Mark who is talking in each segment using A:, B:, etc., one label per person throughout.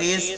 A: 30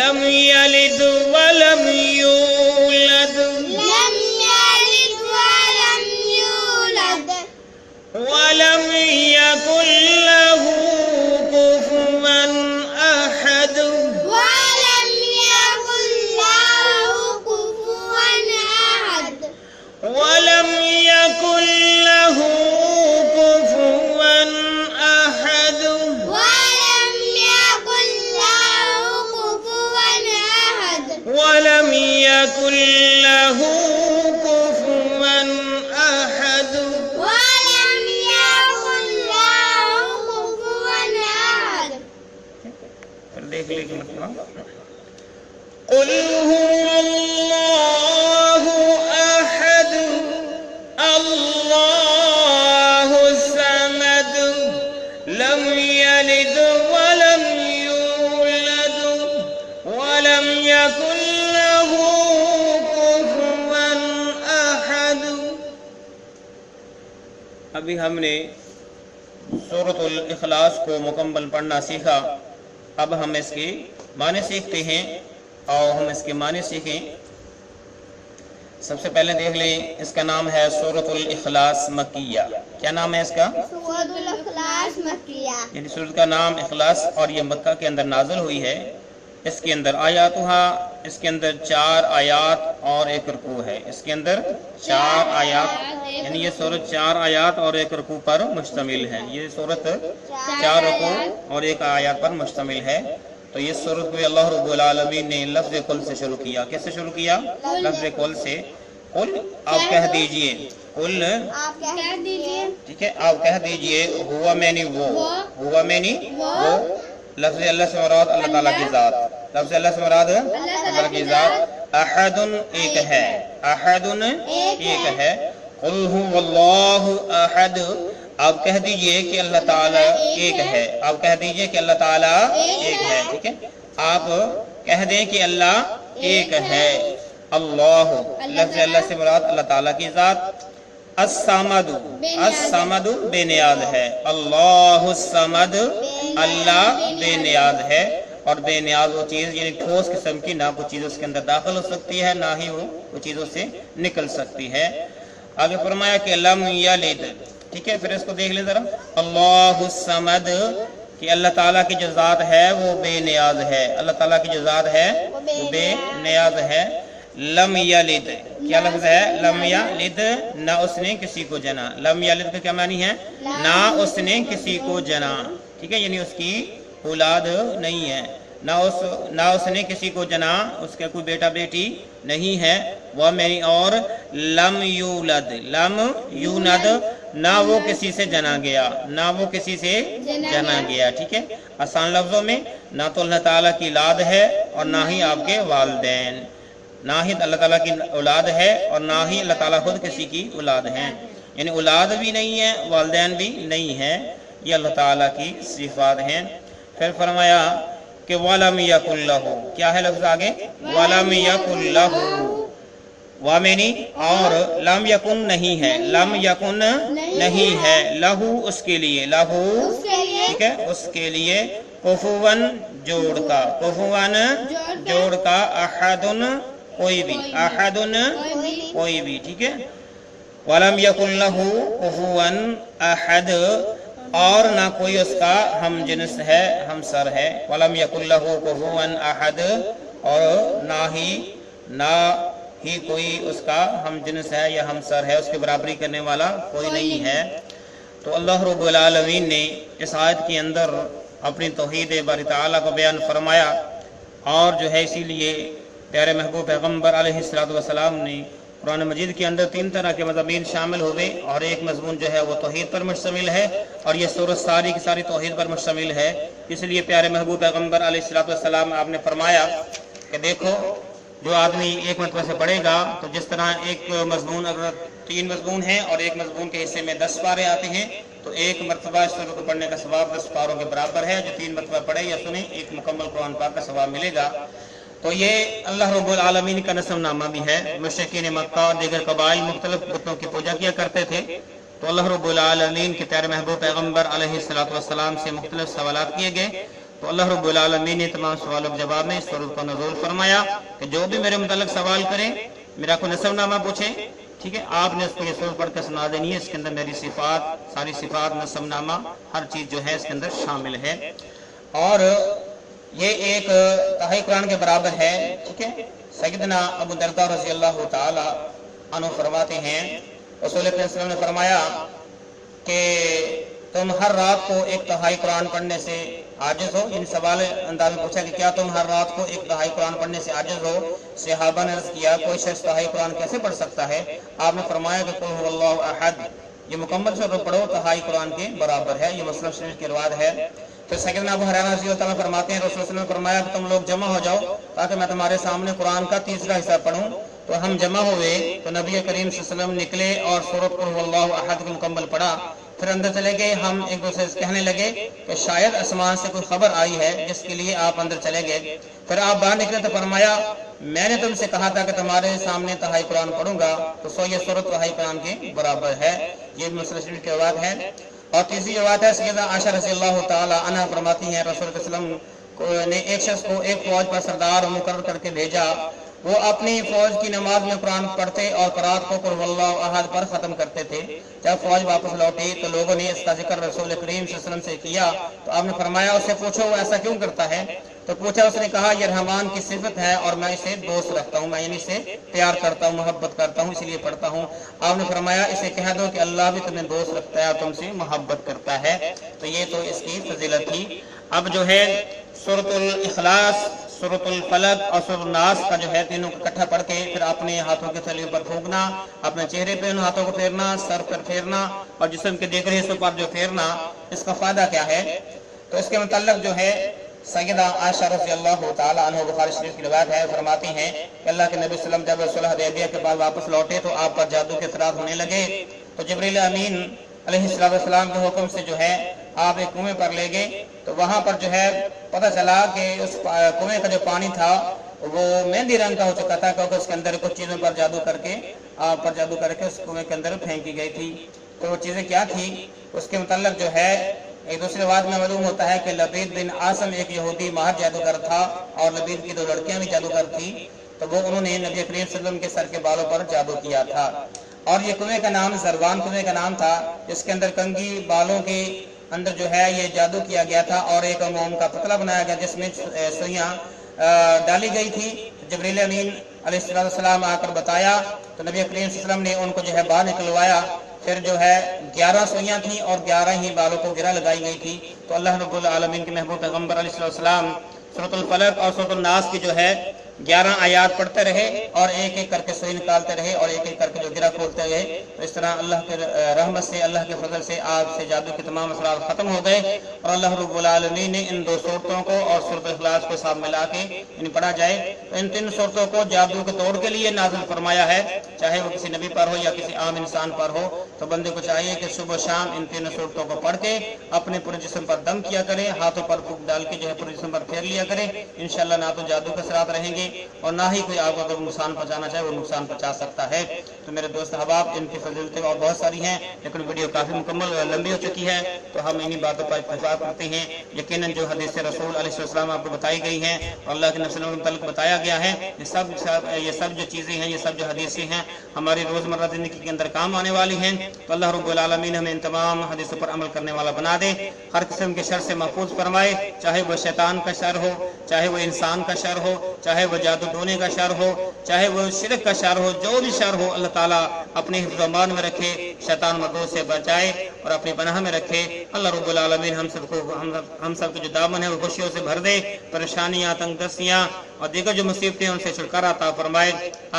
A: لم يلد ولم يولد
B: لم يلد ولم يولد
A: ولم يكن له كفوا أحد
B: ولم يكن له كفوا أحد
A: ولم يكن له كفوا أحد
B: ولم يكن له كفوا أحد
A: ولم يكن له كفوا أحد
B: ولم يكن له كفوا أحد
A: دیکھ لے کہ مطلب قل هو الله أحد الله الصمد لم يلد ولم يولد ولم يكن له كفوا أحد. ابھی ہم نے سورۃ الاخلاص کو مکمل پڑھنا سیکھا. اب ہم اس کے معنی سیکھتے ہیں اور ہم اس کے معنی سیکھیں. سب سے پہلے دیکھ لیں اس کا نام ہے سورۃ الاخلاص مکیہ. کیا نام ہے اس کا؟
B: سورۃ الاخلاص مکیہ.
A: یعنی سورۃ کا نام اخلاص اور یہ مکہ کے اندر نازل ہوئی ہے. اس کے اندر آیاتها، اس کے اندر 4 آیات اور 1 رکوع ہے. اس کے اندر 4 آیات، یعنی یہ سورۃ 4 آیات اور 1 رکوع پر مشتمل ہے. یہ سورۃ 4 رکوع اور 1 آیات پر مشتمل ہے. تو یہ سورۃ کو اللہ رب العالمین نے لفظ قل سے شروع کیا. کیسے شروع کیا؟ لفظ قل سے. قل آپ کہہ دیجئے، قل
B: آپ کہہ دیجئے،
A: ٹھیک ہے، آپ کہہ دیجئے ہوا میں نے وہ، ہوا میں نے وہ. لفظ اللہ سے مراد اللہ تعالیٰ کی ذات، لفظ اللہ سے مراد اللہ کی ذات. احد ایک ہے، احد ایک ہے. قل هو اللہ احد، آپ کہہ دیجئے کہ اللہ تعالیٰ ایک ہے. آپ کہہ دیجئے کہ اللہ تعالیٰ ایک ہے. ٹھیک ہے، آپ کہہ دیں کہ اللہ ایک ہے. اللہ، لفظ اللہ سے مراد اللہ تعالیٰ کی ذات. الصمد، الصمد بے نیاز ہے. اللہ الصمد، اللہ بے نیاز ہے. اور بے نیاز وہ چیز یعنی ٹھوس قسم کی، نہ کوئی چیز اس کے اندر داخل ہو سکتی ہے نہ ہی وہ چیزوں سے نکل سکتی ہے. آگے فرمایا کہ لم یلد. ٹھیک ہے، پھر اس کو دیکھ لیں ذرا. اللہ الصمد، کہ اللہ تعالیٰ کی جو ذات ہے وہ بے نیاز ہے. اللہ تعالیٰ کی جو ذات ہے وہ بے نیاز ہے. لم یلد، کیا لفظ ہے؟ لم یلد، نہ اس نے کسی کو جنا. لم یلد کا کیا معنی ہے؟ نہ اس نے کسی کو جنا. ٹھیک ہے، یعنی اس کی اولاد نہیں ہے. نہ اس نے کسی کو جنا، اس کا کوئی بیٹا بیٹی نہیں ہے. وہ میری اور لم یولد، لم یولد، نہ وہ کسی سے جنا گیا، نہ وہ کسی سے جنا گیا. ٹھیک ہے، آسان لفظوں میں نہ تو اللہ تعالیٰ کی اولاد ہے اور نہ ہی آپ کے والدین. نہ ہی اللہ تعالیٰ کی اولاد ہے اور نہ ہی اللہ تعالیٰ خود کسی کی اولاد ہے. یعنی اولاد بھی نہیں ہے، والدین بھی نہیں ہے. یہ اللہ تعالیٰ کی صفات ہیں. پھر فرمایا کہ وَلَمْ يَكُنْ لَهُ، کیا ہے لفظ آگے؟ وَلَمْ يَكُنْ لَهُ، وامنی اور لم یکن نہیں ہے، لم یکن نہیں ہے. لہو اس کے لیے، لہو ٹھیک ہے اس کے لیے. کفواً جوڑ کا، کفواً جوڑ کا. احدن کوئی بھی، احدن کوئی بھی. ٹھیک ہے، وَلَمْ يَكُنْ لَهُ كُفُوًا أَحَدٌ، اور نہ کوئی اس کا ہم جنس ہے، ہم سر ہے. وَلَمْ يَكُنْ لَهُ كُفُوًا أَحَدٌ، اور نہ ہی کوئی اس کا ہم جنس ہے یا ہم سر ہے، اس کی برابری کرنے والا کوئی نہیں ہے. تو اللہ رب العالمین نے اس آیت کے اندر اپنی توحید باری تعالیٰ کو بیان فرمایا. اور جو ہے اسی لیے پیارے محبوب پیغمبر علیہ السلام نے قرآن مجید کے اندر 3 طرح کے مضامین شامل ہوئے، اور ایک مضمون جو ہے وہ توحید پر مشتمل ہے، اور یہ سورت ساری کی ساری توحید پر مشتمل ہے. اس لیے پیارے محبوب پیغمبر علیہ السلام آپ نے فرمایا کہ دیکھو جو آدمی ایک مرتبہ سے پڑھے گا تو جس طرح ایک مضمون اگر 3 مضمون ہیں اور ایک مضمون کے حصے میں 10 پارے آتے ہیں تو ایک مرتبہ اس سورت کو پڑھنے کا ثواب 10 پاروں کے برابر ہے. جو 3 مرتبہ پڑھے یا سنیں ایک مکمل قرآن پاک کا ثواب ملے گا. تو یہ اللہ رب العالمین کا نسب نامہ بھی ہے. مشرکین مکہ اور دیگر قبائل مختلف بتوں کی پوجا کیا کرتے تھے. تو اللہ رب العالمین کے پیارے محبوب پیغمبر علیہ السلام سے مختلف سوالات کیے گئے. تو اللہ رب العالمین نے تمام سوالوں کے جواب میں اس صورت کو نزول فرمایا کہ جو بھی میرے متعلق سوال کرے، میرا کوئی نسب نامہ پوچھے، ٹھیک ہے، آپ نے اس کو یہ صورت پڑھ کر سنا دینی ہے، اس کے اندر میری صفات، ساری صفات، نسب نامہ، ہر چیز جو ہے اس کے اندر شامل ہے، اور یہ ایک تہائی قرآن کے برابر ہے، ٹھیک ہے۔ سیدنا ابو درداء رضی اللہ تعالی عنہ فرماتے ہیں، رسول اللہ صلی اللہ علیہ وسلم نے فرمایا کہ تم ہر رات کو ایک تہائی قرآن پڑھنے سے عاجز ہو، یعنی سوال انداز میں پوچھا کہ کیا تم ہر رات کو ایک تہائی قرآن پڑھنے سے عاجز ہو؟ صحابہ نے عرض کیا کوئی شخص تہائی قرآن کیسے پڑھ سکتا ہے؟ آپ نے فرمایا کہ قل هو اللہ احد، یہ مکمل سے پڑھو تہائی قرآن کے برابر ہے، یہ مسلم شریف کی روایت ہے۔ پھر سیدنا ابو ہریرہ رضی اللہ عنہ فرماتے ہیں رسول اللہ صلی اللہ علیہ وسلم نے فرمایا کہ تم لوگ جمع ہو جاؤ تاکہ میں تمہارے سامنے قرآن کا تیسرا حصہ پڑھوں۔ تو ہم جمع ہوئے تو نبی کریم صلی اللہ علیہ وسلم نکلے اور سورۃ قل هو اللہ احد کو مکمل پڑھا، پھر اندر چلے گئے۔ ہم ایک دوسرے سے کہنے لگے کہ شاید آسمان سے کوئی خبر آئی ہے جس کے لیے آپ اندر چلے گئے۔ پھر آپ باہر نکلے تو فرمایا میں نے تم سے کہا تھا کہ تمہارے سامنے تہائی قرآن پڑھوں گا، تو سو یہ سورۃ تہائی قرآن کے برابر ہے، یہ مسلم شریف کی روایت ہے۔ اور تیسری روایت ہے سیدہ عائشہ رضی اللہ تعالی عنہا فرماتی ہیں رسول اللہ صلی اللہ علیہ وسلم نے ایک شخص کو ایک فوج پر سردار مقرر کر کے بھیجا، وہ اپنی فوج کی نماز میں قرآن پڑھتے اور قرات کو قل اللہ احد پر ختم کرتے تھے۔ جب فوج واپس لوٹی تو لوگوں نے اس کا ذکر رسول کریم صلی اللہ علیہ وسلم سے کیا، تو آپ نے فرمایا اس سے پوچھو وہ ایسا کیوں کرتا ہے؟ تو پوچھا، اس نے کہا یہ رحمان کی صفت ہے اور میں اسے دوست رکھتا ہوں، میں یعنی اسے پیار کرتا ہوں، محبت کرتا ہوں، اس لیے پڑھتا ہوں۔ آپ نے فرمایا اسے کہہ دو کہ اللہ بھی تمہیں دوست رکھتا ہے اور تم سے محبت کرتا ہے۔ تو یہ تو اس کی فضیلت تھی۔ اب جو ہے سورۃ الاخلاص، سورۃ الفلق اور سورۃ الناس کا جو ہے تینوں کو اکٹھا پڑھ کے پھر اپنے ہاتھوں کے تلیوں پر پھونکنا، اپنے چہرے پہ ان ہاتھوں کو پھیرنا، سر پر پھیرنا اور جسم کے دیگر حصوں پر جو پھیرنا، اس کا فائدہ کیا ہے؟ تو اس کے متعلق جو ہے سیدہ عائشہ رضی اللہ تعالی عنہ بخاری شریف کی روایت ہے، فرماتی ہیں کہ اللہ کے نبی صلی اللہ علیہ وسلم جب صلح حدیبیہ کے بعد واپس لوٹے تو آپ پر جادو کے اثرات ہونے لگے، تو جبریل امین علیہ السلام کے حکم سے جو ہے آپ ایک کنویں پر لے گئے، تو وہاں پر جو ہے پتہ چلا کہ اس کنویں کا جو پانی تھا وہ مہندی رنگ کا ہو چکا تھا، کیونکہ اس کے اندر کچھ چیزوں پر جادو کر کے اس کنویں کے اندر پھینکی گئی تھی۔ تو وہ چیزیں کیا تھی؟ اس کے متعلق جو ہے ایک دوسری بات میں معلوم ہوتا ہے کہ لبید بن عاصم ایک یہودی ماہر جادوگر تھا اور لبید کی 2 لڑکیاں بھی جادوگر تھیں، تو وہ انہوں نے نبی کریم صلی اللہ علیہ وسلم کے سر کے بالوں پر جادو کیا تھا، اور یہ کنویں کا نام زروان کنویں کا نام تھا، جس کے اندر کنگھی بالوں کے اندر جو ہے یہ جادو کیا گیا تھا اور ایک موم کا پتلا بنایا گیا جس میں سوئیاں ڈالی گئی تھی۔ جبریل امین علیہ السلام آ کر بتایا تو نبی کریم صلی اللہ علیہ وسلم نے ان کو جو ہے باہر نکلوایا، پھر جو ہے 11 سوئیاں تھیں اور 11 ہی بالوں کو گرہ لگائی گئی تھی۔ تو اللہ رب العالمین کے محبوب پیغمبر علیہ السلام سورۃ الفلق اور سورۃ الناس کی جو ہے 11 آیات پڑھتے رہے اور ایک ایک کر کے سوئی نکالتے رہے اور ایک ایک کر کے جو گرہ کھولتے رہے، تو اس طرح اللہ کے رحمت سے، اللہ کے فضل سے آپ سے جادو کے تمام اثرات ختم ہو گئے، اور اللہ رب العالمین نے ان 2 صورتوں کو اور سورۃ الاخلاص کو ساتھ ملا کے پڑھا جائے تو ان 3 صورتوں کو جادو کے توڑ کے لیے نازل فرمایا ہے، چاہے وہ کسی نبی پر ہو یا کسی عام انسان پر ہو۔ تو بندے کو چاہیے کہ صبح و شام ان 3 صورتوں کو پڑھ کے اپنے پورے جسم پر دم کیا کرے، ہاتھوں پر پھونک ڈال کے جو ہے پورے جسم پر پھیر لیا کرے، انشاءاللہ نہ تو جادو کے اثرات رہیں گے اور نہ ہی کوئی آپ کو اگر نقصان پہنچانا چاہے وہ نقصان پہنچا سکتا ہے۔ تو میرے دوست احباب، ان کی فضیلتیں اور بہت ساری ہیں، لیکن ویڈیو کافی مکمل لمبی ہو چکی ہے، تو ہم انہی باتوں پر اتفاق کرتے ہیں۔ یقیناً جو حدیث رسول علیہ السلام آپ کو بتائی گئی ہیں اور اللہ کے نبی صلی اللہ علیہ وسلم کے متعلق بتایا گیا ہے، یہ سب جو چیزیں ہیں، یہ سب جو حدیثیں ہیں ہماری روزمرہ زندگی کے اندر کام آنے والی ہیں۔ تو اللہ رب العالمین ہمیں ان تمام حدیثوں پر عمل کرنے والا بنا دے، ہر قسم کے شر سے محفوظ فرمائے، چاہے وہ شیطان کا شر ہو، چاہے وہ انسان کا شر ہو، چاہے وہ جادو ٹونے کا شر ہو، چاہے وہ شرک کا شر ہو، جو بھی شر ہو اللہ تعالیٰ اپنے حفظ و امان میں رکھے، شیطان مردود سے بچائے اور اپنی پناہ میں رکھے۔ اللہ رب العالمین ہم سب کے جو دامن ہے وہ خوشیوں سے بھر دے، پریشانیاں، تنگ دستیاں اور دیگر جو مصیبتیں ان سے چھٹکارا عطا فرمائے،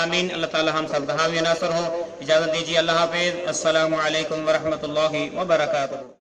A: آمین۔ اللہ تعالیٰ ہم سب کا حامی ناصر ہو۔ اجازت دیجیے، اللہ حافظ، السلام علیکم ورحمۃ اللہ وبرکاتہ۔